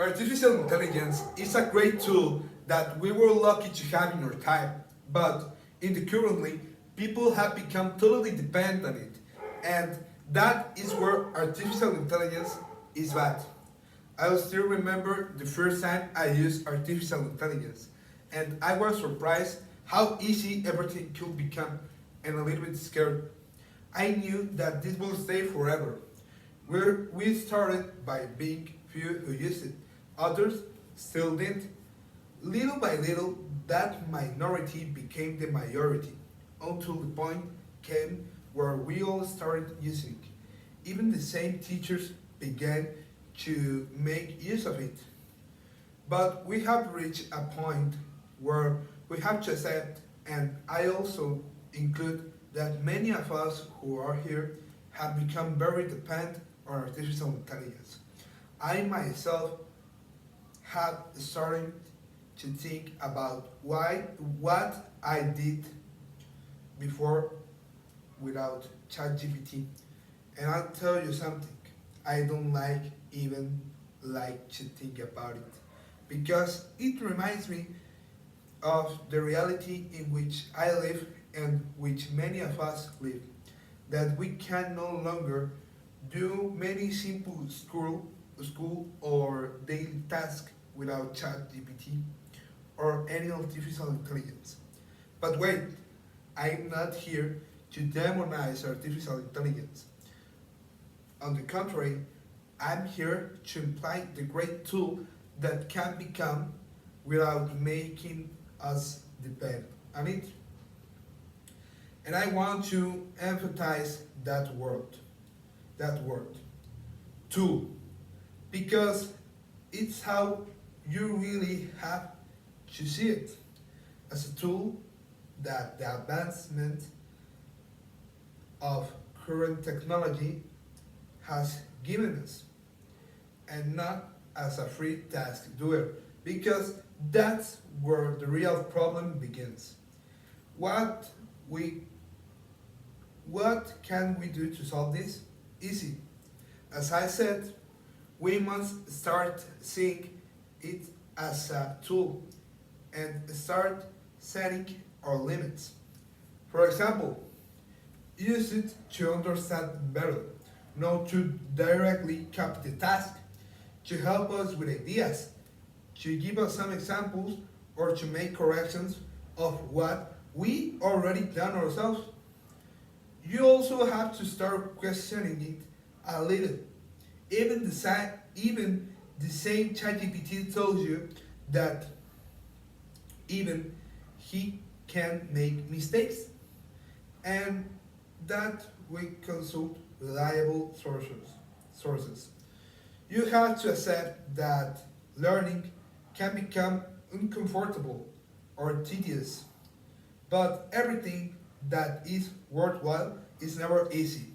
Artificial intelligence is a great tool that we were lucky to have in our time, but in the currently, people have become totally dependent on it, and that is where artificial intelligence is bad. I still remember the first time I used artificial intelligence, and I was surprised how easy everything could become and a little bit scared. I knew that this will stay forever. We started by being few who used it, others still didn't. Little by little, that minority became the majority, until the point came where we all started using it. Even the same teachers began to make use of it. But we have reached a point where we have to accept, and I also include that many of us who are here have become very dependent on artificial intelligence. I myself have started to think about what I did before without ChatGPT. And I'll tell you something, I don't even like to think about it because it reminds me of the reality in which I live and which many of us live. That we can no longer do many simple school or daily tasks without ChatGPT or any artificial intelligence. But wait, I'm not here to demonize artificial intelligence. On the contrary, I'm here to imply the great tool that can become without making us depend on it. And I want to emphasize that word, tool, because it's how you really have to see it as a tool that the advancement of current technology has given us, and not as a free task doer, because that's where the real problem begins. What we what can we do to solve this? Easy. As I said, we must start seeing it as a tool and start setting our limits. For example, use it to understand better, not to directly copy the task, to help us with ideas, to give us some examples, or to make corrections of what we already done ourselves. You also have to start questioning it a little. Even the same ChatGPT tells you that even he can make mistakes, and that we consult reliable sources. You have to accept that learning can become uncomfortable or tedious, but everything that is worthwhile is never easy.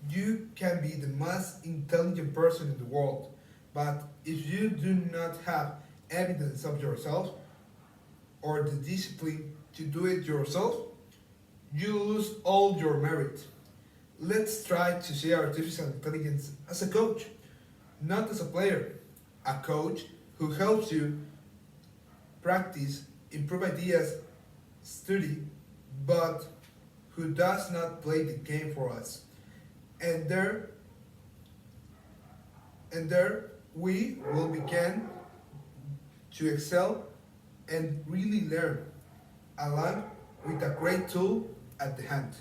You can be the most intelligent person in the world, but if you do not have evidence of yourself or the discipline to do it yourself, you lose all your merit. Let's try to see artificial intelligence as a coach, not as a player. A coach who helps you practice, improve ideas, study, but who does not play the game for us. And there we will begin to excel and really learn, along with a great tool at the hand.